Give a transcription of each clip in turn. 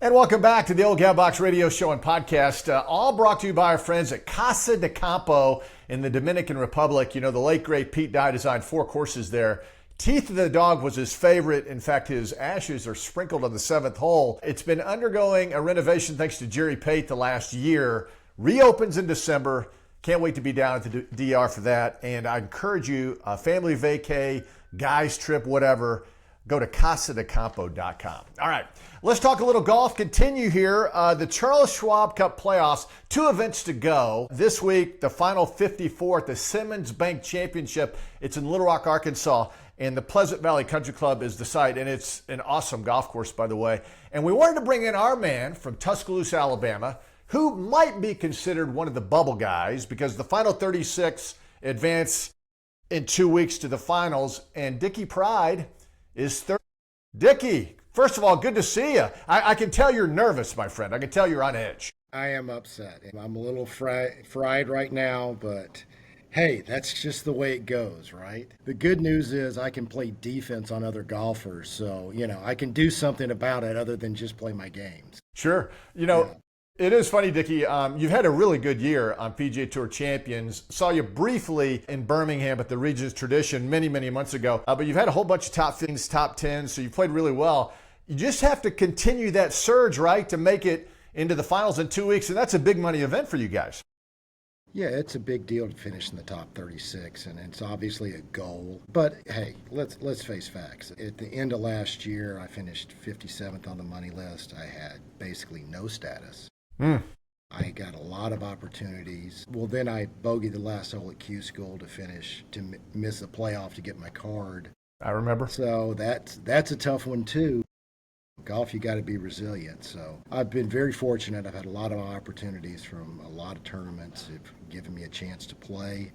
And welcome back to the Old Gal Box Radio Show and Podcast, all brought to you by our friends at Casa de Campo in the Dominican Republic. You know, the late, great Pete Dye designed 4 courses there. Teeth of the Dog was his favorite. In fact, his ashes are sprinkled on the 7th hole. It's been undergoing a renovation thanks to Jerry Pate the last year. Reopens in December. Can't wait to be down at the DR for that. And I encourage you, family vacay, guys trip, whatever, go to casadecampo.com. All right, let's talk a little golf. Continue here. The Charles Schwab Cup playoffs, 2 events to go. This week, the final 54 at the Simmons Bank Championship. It's in Little Rock, Arkansas, and the Pleasant Valley Country Club is the site, and it's an awesome golf course, by the way. And we wanted to bring in our man from Tuscaloosa, Alabama, who might be considered one of the bubble guys because the final 36 advance in 2 weeks to the finals, and Dicky Pride is third. Dicky, first of all, good to see you. I can tell you're nervous, my friend. I can tell you're on edge. I am upset. I'm a little fried right now, but hey, that's just the way it goes, right? The good news is I can play defense on other golfers, so, I can do something about it other than just play my games. Sure. It is funny, Dicky. You've had a really good year on PGA Tour Champions. Saw you briefly in Birmingham at the Regents Tradition many, many months ago. But you've had a whole bunch of top 15s, top 10s, so you played really well. You just have to continue that surge, right, to make it into the finals in 2 weeks, and that's a big money event for you guys. Yeah, it's a big deal to finish in the top 36, and it's obviously a goal. But hey, let's face facts. At the end of last year, I finished 57th on the money list. I had basically no status. I got a lot of opportunities. Well, then I bogeyed the last hole at Q School to miss the playoff to get my card. I remember. So that's a tough one too. Golf, you got to be resilient. So I've been very fortunate. I've had a lot of opportunities from a lot of tournaments. It's given me a chance to play.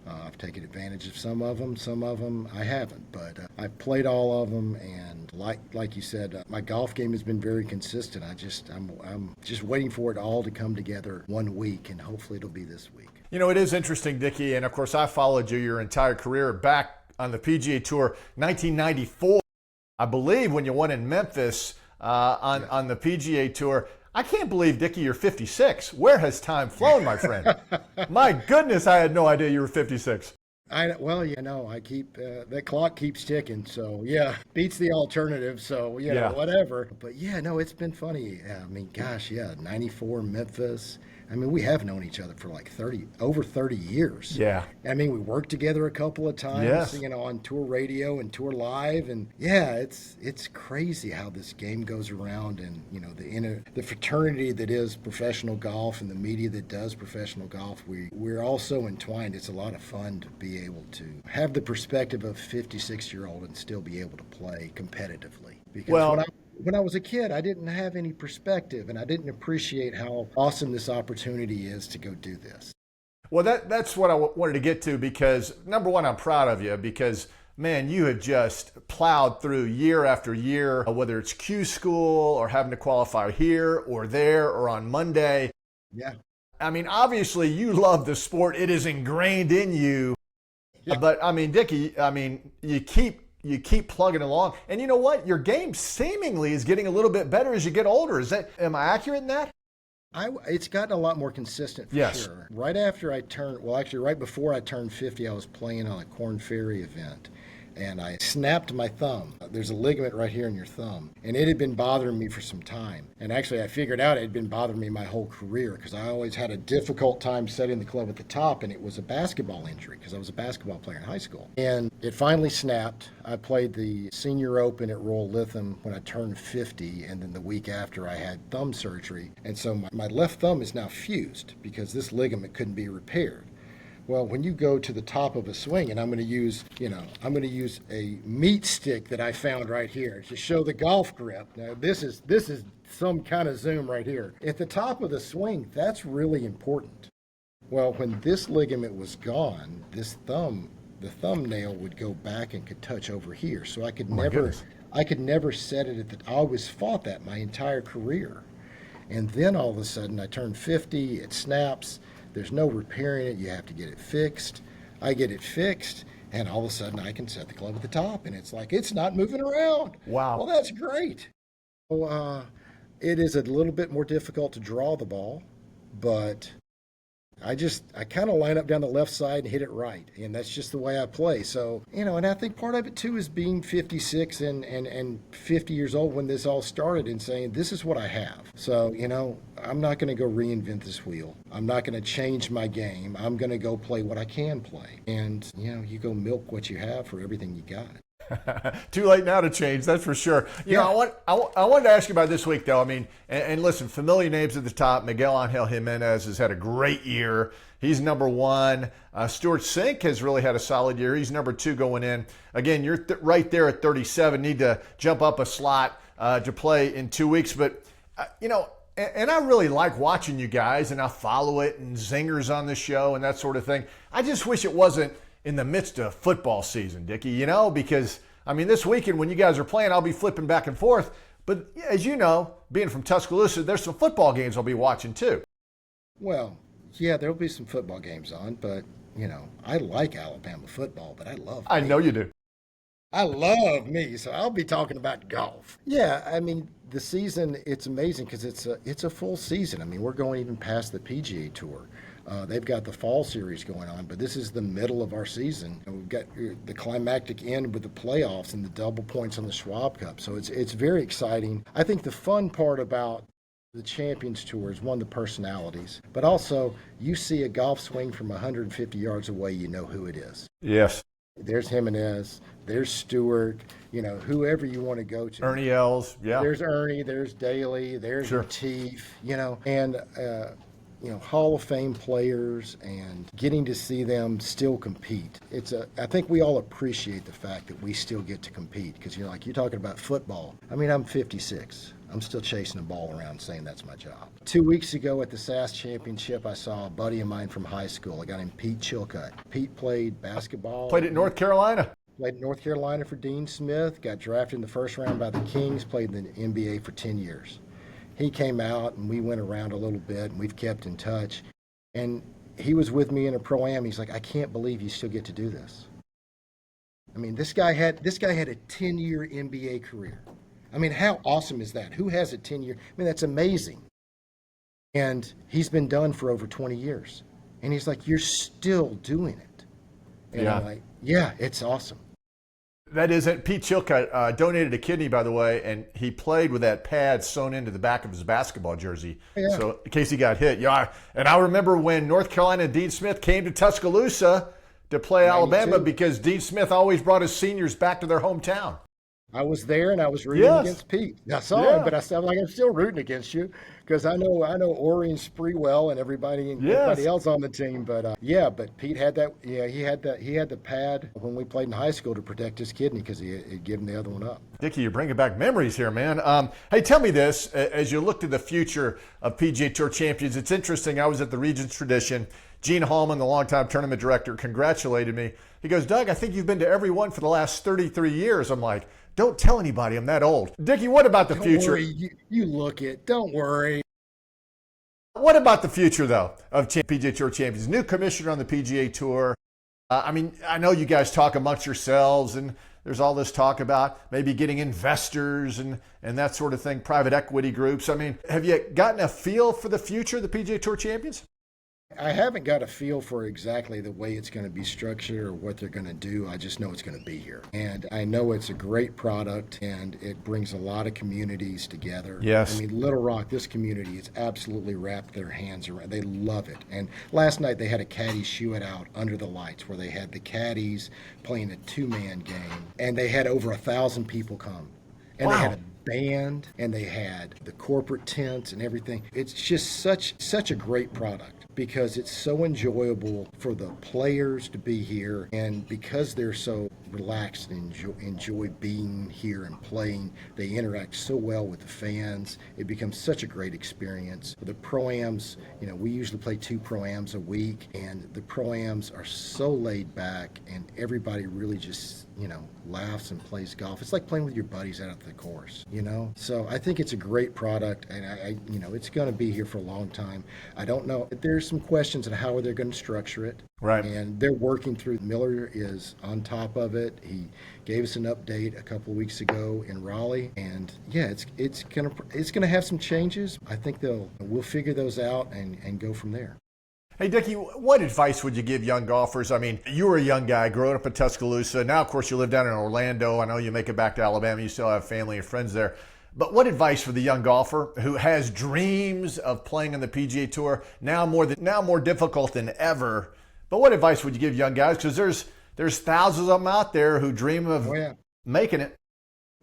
I've taken advantage of some of them I haven't, but I've played all of them, and like you said, my golf game has been very consistent. I'm just waiting for it all to come together one week, and hopefully it'll be this week. You know, it is interesting, Dicky, and of course I followed you your entire career back on the PGA Tour, 1994, I believe, when you won in Memphis on the PGA Tour. I can't believe, Dicky, you're 56. Where has time flown, my friend? My goodness, I had no idea you were 56. I keep that clock keeps ticking. So yeah, beats the alternative. So whatever. But yeah, no, it's been funny. I mean, gosh, 94 Memphis. I mean, we have known each other for like over 30 years. Yeah. I mean, we worked together a couple of times, on tour radio and tour live. And yeah, it's crazy how this game goes around, and, the fraternity that is professional golf and the media that does professional golf, we're all so entwined. It's a lot of fun to be able to have the perspective of a 56-year-old and still be able to play competitively. Because when I was a kid, I didn't have any perspective, and I didn't appreciate how awesome this opportunity is to go do this. Well, that's what I wanted to get to, because, number one, I'm proud of you because, man, you have just plowed through year after year, whether it's Q School or having to qualify here or there or on Monday. Yeah. I mean, obviously, you love the sport. It is ingrained in you. Yeah. But, I mean, Dicky, you keep plugging along. And you know what? Your game seemingly is getting a little bit better as you get older. Am I accurate in that? It's gotten a lot more consistent for sure. Right before I turned 50, I was playing on a Corn Ferry event, and I snapped my thumb. There's a ligament right here in your thumb, and it had been bothering me for some time. And actually, I figured out it had been bothering me my whole career because I always had a difficult time setting the club at the top, and it was a basketball injury because I was a basketball player in high school. And it finally snapped. I played the Senior Open at Royal Lytham when I turned 50, and then the week after I had thumb surgery. And so my left thumb is now fused because this ligament couldn't be repaired. Well, when you go to the top of a swing, and I'm going to use a meat stick that I found right here to show the golf grip. Now, this is some kind of zoom right here. At the top of the swing, that's really important. Well, when this ligament was gone, the thumbnail would go back and could touch over here. So I could never set it I always fought that my entire career. And then all of a sudden I turned 50, it snaps. There's no repairing it. You have to get it fixed. I get it fixed, and all of a sudden I can set the club at the top, and it's like it's not moving around. Wow. Well, that's great. So It is a little bit more difficult to draw the ball, but I kind of line up down the left side and hit it right. And that's just the way I play. So, and I think part of it too is being 56 and 50 years old when this all started and saying, this is what I have. So, I'm not going to go reinvent this wheel. I'm not going to change my game. I'm going to go play what I can play. And, you go milk what you have for everything you got. Too late now to change, that's for sure. I wanted to ask you about this week, though. I mean, and listen, familiar names at the top. Miguel Angel Jimenez has had a great year. He's number one. Stuart Sink has really had a solid year. He's number two going in. Again, you're right there at 37. Need to jump up a slot to play in 2 weeks. But, and I really like watching you guys, and I follow it, and zingers on the show and that sort of thing. I just wish it wasn't in the midst of football season, Dicky, because, this weekend when you guys are playing, I'll be flipping back and forth. But as you know, being from Tuscaloosa, there's some football games I'll be watching too. Well, yeah, there'll be some football games on, but, I like Alabama football, but I love me. I know you do. I love me, so I'll be talking about golf. Yeah, the season, it's amazing because it's a full season. We're going even past the PGA Tour. They've got the fall series going on, but this is the middle of our season. And we've got the climactic end with the playoffs and the double points on the Schwab Cup. So it's very exciting. I think the fun part about the Champions Tour is, one, the personalities, but also you see a golf swing from 150 yards away, you know who it is. Yes. There's Jimenez, there's Stewart, whoever you want to go to. Ernie Els, yeah. There's Ernie, there's Daly, there's Sure. Retief, and Hall of Fame players, and getting to see them still compete. I think we all appreciate the fact that we still get to compete because, you're talking about football. I'm 56. I'm still chasing a ball around saying that's my job. 2 weeks ago at the SAS Championship, I saw a buddy of mine from high school, a guy named Pete Chilcutt. Pete played basketball. Played at North Carolina. Played in North Carolina for Dean Smith, got drafted in the first round by the Kings, played in the NBA for 10 years. He came out and we went around a little bit and we've kept in touch. And he was with me in a pro-am. He's like, I can't believe you still get to do this. This guy had a 10-year NBA career. How awesome is that? Who has a 10-year? That's amazing. And he's been done for over 20 years. And he's like, you're still doing it. And yeah. I'm like, yeah, it's awesome. That isn't. Pete Chilcutt donated a kidney, by the way, and he played with that pad sewn into the back of his basketball jersey. Yeah. So in case he got hit. Yeah. And I remember when North Carolina and Dean Smith came to Tuscaloosa to play 92. Alabama because Dean Smith always brought his seniors back to their hometown. I was there and I was rooting against Pete. I saw him, but I'm still rooting against you because I know Ori and Spreewell and everybody else on the team. But but Pete had that. Yeah, he had the pad when we played in high school to protect his kidney because he had given the other one up. Dicky, you're bringing back memories here, man. Hey, tell me this: as you look to the future of PGA Tour Champions, it's interesting. I was at the Regents Tradition. Gene Hallman, the longtime tournament director, congratulated me. He goes, Doug, I think you've been to every one for the last 33 years. I'm like, don't tell anybody I'm that old. Dicky, what about the future? Worry. You look it. Don't worry. What about the future, though, of PGA Tour Champions? New commissioner on the PGA Tour. I know you guys talk amongst yourselves, and there's all this talk about maybe getting investors and that sort of thing, private equity groups. Have you gotten a feel for the future of the PGA Tour Champions? I haven't got a feel for exactly the way it's going to be structured or what they're going to do. I just know it's going to be here. And I know it's a great product and it brings a lot of communities together. Yes. Little Rock, this community has absolutely wrapped their hands around. They love it. And last night they had a caddy shoe it out under the lights where they had the caddies playing a two-man game. And they had over 1,000 people come. And wow. They had a band and they had the corporate tents and everything. It's just such a great product because it's so enjoyable for the players to be here, and because they're so relaxed and enjoy being here and playing, they interact so well with the fans. It becomes such a great experience. The pro-ams, we usually play 2 pro-ams a week, and the pro-ams are so laid back and everybody really just laughs and plays golf. It's like playing with your buddies out at the course, So I think it's a great product, and it's going to be here for a long time. I don't know. There's some questions on how they're going to structure it. Right. And they're working through. Miller is on top of it. He gave us an update a couple of weeks ago in Raleigh, and yeah, it's gonna have some changes. I think we'll figure those out and go from there. Hey, Dicky, what advice would you give young golfers? I mean, you were a young guy growing up in Tuscaloosa. Now, of course, you live down in Orlando. I know you make it back to Alabama. You still have family and friends there. But what advice for the young golfer who has dreams of playing on the PGA Tour, now more difficult than ever? But what advice would you give young guys? Because there's thousands of them out there who dream of making it.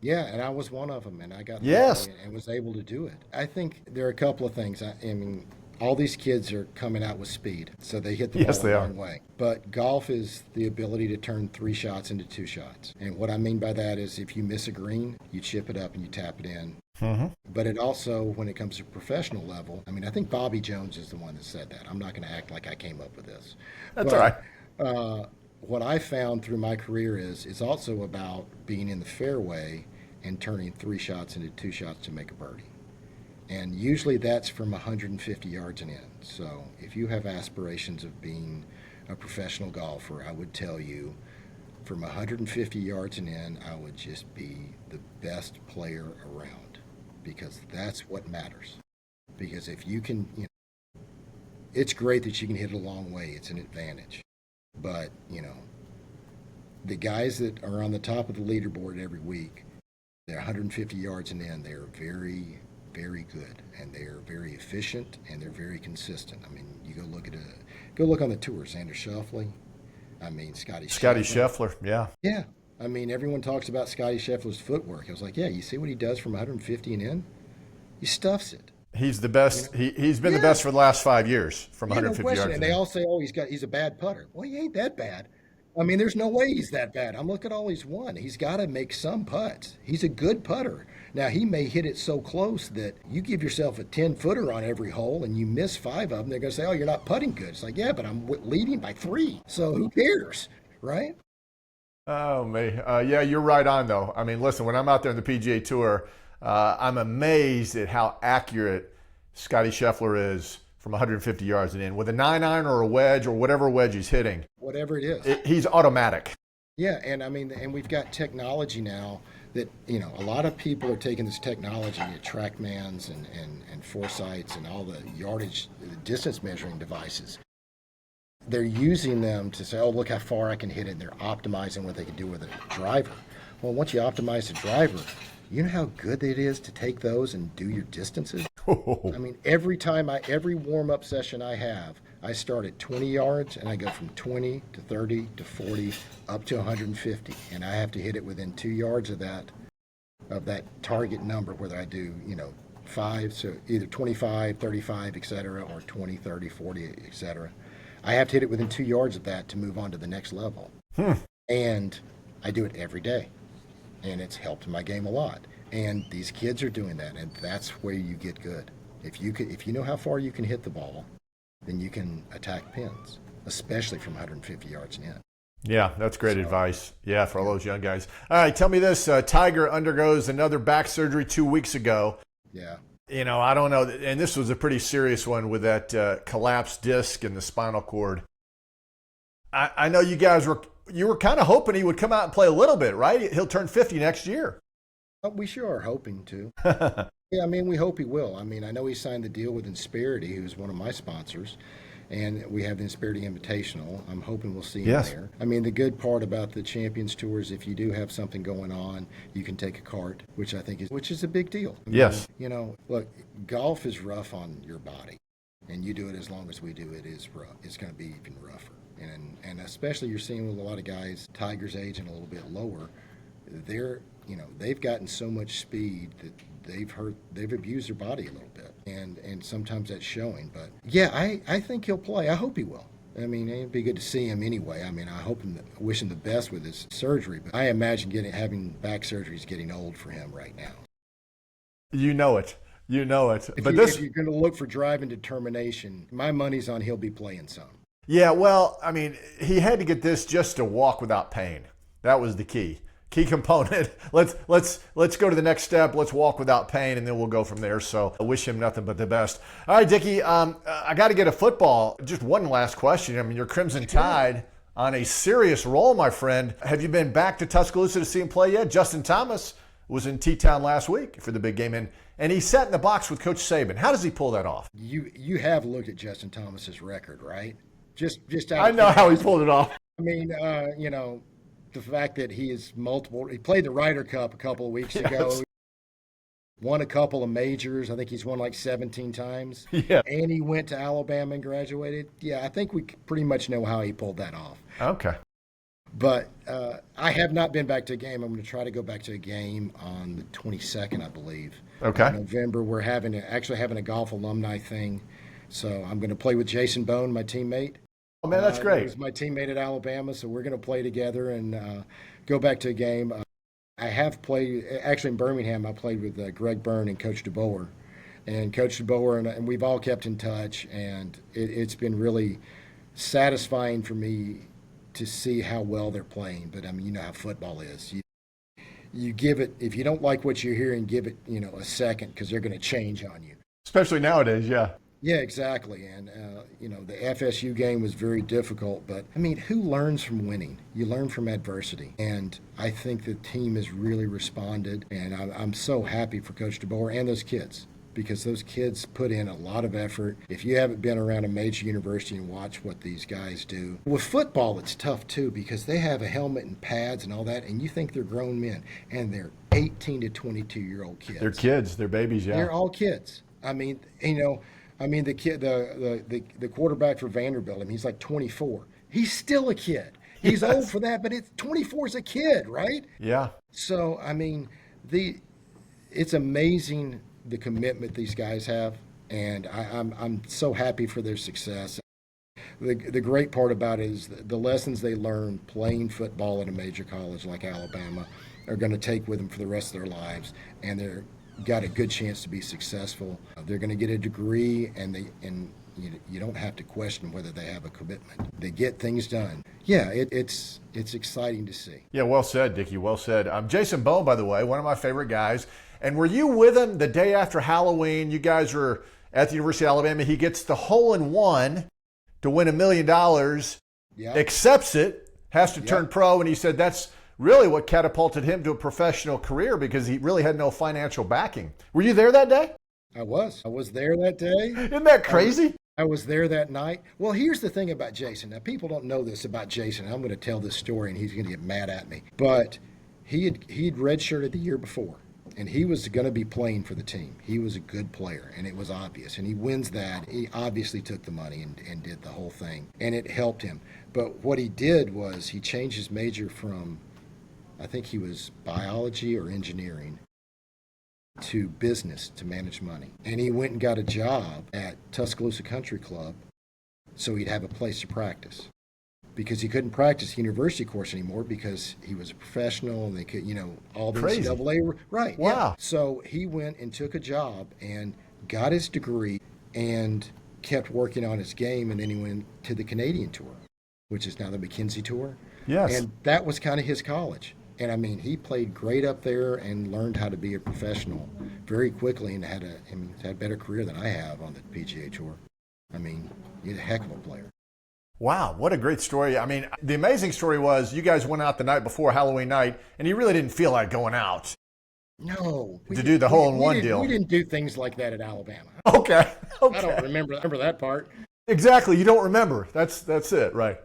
Yeah, and I was one of them, and I got and was able to do it. I think there are a couple of things. I mean, all these kids are coming out with speed, so they hit the ball the wrong way. But golf is the ability to turn 3 shots into 2 shots. And what I mean by that is if you miss a green, you chip it up and you tap it in. Mm-hmm. But it also, when it comes to professional level, I mean, I think Bobby Jones is the one that said that. I'm not going to act like I came up with this. That's all right. What I found through my career is it's also about being in the fairway and turning 3 shots into 2 shots to make a birdie. And usually that's from 150 yards and in. So if you have aspirations of being a professional golfer, I would tell you from 150 yards and in, I would just be the best player around, because that's what matters. Because if you can, it's great that you can hit it a long way. It's an advantage. But, the guys that are on the top of the leaderboard every week, they're 150 yards and in, they're very, very good, and they're very efficient, and they're very consistent. I mean, you go look on the tour. Xander Schauffele, Scotty Scheffler, yeah. Yeah. I mean, everyone talks about Scotty Scheffler's footwork. I was like, yeah, you see what he does from 150 and in? He stuffs it. He's the best. He's been the best for the last 5 years from 150 no yards. And they all say, oh, he's a bad putter. Well, he ain't that bad. I mean, there's no way he's that bad. I'm looking at all he's won. He's got to make some putts. He's a good putter. Now, he may hit it so close that you give yourself a 10-footer on every hole and you miss 5 of them. They're going to say, oh, you're not putting good. It's like, yeah, but I'm leading by 3. So who cares, right? Oh, me. Yeah, you're right on, though. I mean, listen, when I'm out there on the PGA Tour, I'm amazed at how accurate Scotty Scheffler is from 150 yards and in. With a 9-iron or a wedge or whatever wedge he's hitting. Whatever it is. He's automatic. Yeah, and I mean, and we've got technology now that, a lot of people are taking this technology at TrackMans and Foresights and all the yardage, the distance measuring devices. They're using them to say, oh, look how far I can hit it, and they're optimizing what they can do with a driver. Well, once you optimize the driver, you know how good it is to take those and do your distances? I mean, every warm-up session I have, I start at 20 yards, and I go from 20 to 30 to 40 up to 150, and I have to hit it within 2 yards of that target number, whether I do 5, so either 25, 35, etc., or 20, 30, 40, etc. I have to hit it within 2 yards of that to move on to the next level. And I do it every day, and it's helped my game a lot. And these kids are doing that, and that's where you get good. If you know how far you can hit the ball, then you can attack pins, especially from 150 yards and in. Yeah, that's great advice. Yeah, for all those young guys. All right, tell me this. Tiger undergoes another back surgery 2 weeks ago. Yeah. I don't know. And this was a pretty serious one with that collapsed disc in the spinal cord. I know you guys were kind of hoping he would come out and play a little bit, right? He'll turn 50 next year. We sure are hoping to. Yeah, I mean, we hope he will. I mean, I know he signed the deal with Insperity, who's one of my sponsors, and we have the Insperity Invitational. I'm hoping we'll see him there. I mean, the good part about the Champions Tour is if you do have something going on, you can take a cart, which is a big deal. I mean, yes. Look, golf is rough on your body, and you do it as long as we do it is rough. It's going to be even rougher. And especially you're seeing with a lot of guys, Tiger's age and a little bit lower, they've gotten so much speed that they've abused their body a little bit, and sometimes that's showing. But yeah, I think he'll play. I hope he will. I mean, it'd be good to see him anyway. I mean, I wish him the best with his surgery, but I imagine having back surgery is getting old for him right now. You know it. If you're going to look for drive and determination, my money's on he'll be playing some. Yeah, well, I mean, he had to get this just to walk without pain. That was the key component. Let's go to the next step. Let's walk without pain, and then we'll go from there. So I wish him nothing but the best. All right, Dicky, I got to get a football. Just one last question. I mean, your Crimson Tide on a serious roll, my friend. Have you been back to Tuscaloosa to see him play yet? Justin Thomas was in T-Town last week for the big game, and he sat in the box with Coach Saban. How does he pull that off? You have looked at Justin Thomas's record, right? Just I know how he pulled it off. I mean, the fact that he played the Ryder Cup a couple of weeks ago, won a couple of majors. I think he's won like 17 times. Yeah. And he went to Alabama and graduated. Yeah, I think we pretty much know how he pulled that off. Okay. But I have not been back to a game. I'm going to try to go back to a game on the 22nd, I believe. Okay. In November, we're actually having a golf alumni thing. So I'm going to play with Jason Bone, my teammate. Oh, man, that's great. He was my teammate at Alabama, so we're going to play together and go back to a game. I have played, actually in Birmingham, I played with Greg Byrne and Coach DeBoer. And Coach DeBoer, and we've all kept in touch, and it's been really satisfying for me to see how well they're playing. But, I mean, you know how football is. You give it, if you don't like what you're hearing, give it, a second, because they're going to change on you. Especially nowadays, yeah. Yeah, exactly. And, the FSU game was very difficult. But, I mean, who learns from winning? You learn from adversity. And I think the team has really responded. And I'm so happy for Coach DeBoer and those kids, because those kids put in a lot of effort. If you haven't been around a major university and watch what these guys do. With football, it's tough, too, because they have a helmet and pads and all that, and you think they're grown men. And they're 18 to 22-year-old kids. They're kids. They're babies, yeah. They're all kids. I mean, the kid, the quarterback for Vanderbilt, I mean, he's like 24. He's still a kid. He's old for that, but 24 is a kid, right? Yeah. So, I mean, it's amazing the commitment these guys have, and I'm so happy for their success. The great part about it is the lessons they learn playing football at a major college like Alabama are going to take with them for the rest of their lives, and they're got a good chance to be successful. They're going to get a degree, and you don't have to question whether they have a commitment. They get things done. Yeah, it's exciting to see. Yeah, well said, Dicky. Well said. Jason Bone, by the way, one of my favorite guys. And were you with him the day after Halloween? You guys were at the University of Alabama. He gets the hole-in-one to win $1 million. Yeah. Accepts it, has to turn pro, and he said that's really what catapulted him to a professional career because he really had no financial backing. Were you there that day? I was there that day. Isn't that crazy? I was there that night. Well, here's the thing about Jason. Now, people don't know this about Jason. I'm going to tell this story, and he's going to get mad at me. But he'd redshirted the year before, and he was going to be playing for the team. He was a good player, and it was obvious. And he wins that. He obviously took the money and did the whole thing, and it helped him. But what he did was he changed his major from, I think he was biology or engineering, to business, to manage money. And he went and got a job at Tuscaloosa Country Club so he'd have a place to practice. Because he couldn't practice the university course anymore because he was a professional and they could, all the Crazy. NCAA. Right. Wow. Yeah. So he went and took a job and got his degree and kept working on his game, and then he went to the Canadian Tour, which is now the McKenzie Tour. Yes. And that was kind of his college. And I mean, he played great up there and learned how to be a professional very quickly, and had a better career than I have on the PGA Tour. I mean, he's a heck of a player. Wow, what a great story. I mean, the amazing story was you guys went out the night before Halloween night, and you really didn't feel like going out. No. To do the hole-in-one deal. We didn't do things like that at Alabama. Okay. I don't remember that part. Exactly, you don't remember. That's it, right.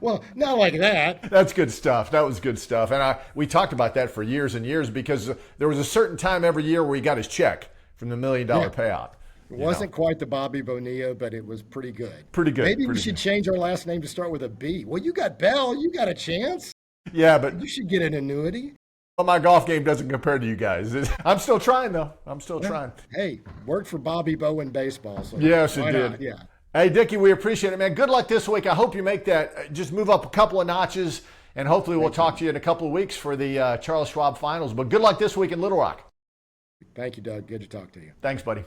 Well, not like that. That's good stuff. That was good stuff. And we talked about that for years and years because there was a certain time every year where he got his check from the $1 million payout. It wasn't quite the Bobby Bonilla, but it was pretty good. Pretty good. Maybe we should change our last name to start with a B. Well, you got Bell. You got a chance. Yeah, but you should get an annuity. Well, my golf game doesn't compare to you guys. I'm still trying, though. I'm still trying. Hey, worked for Bobby Bo in baseball. So yes, it did. Not? Yeah. Hey, Dicky, we appreciate it, man. Good luck this week. I hope you make that. Just move up a couple of notches, and hopefully we'll talk to you in a couple of weeks for the Charles Schwab Finals. But good luck this week in Little Rock. Thank you, Doug. Good to talk to you. Thanks, buddy.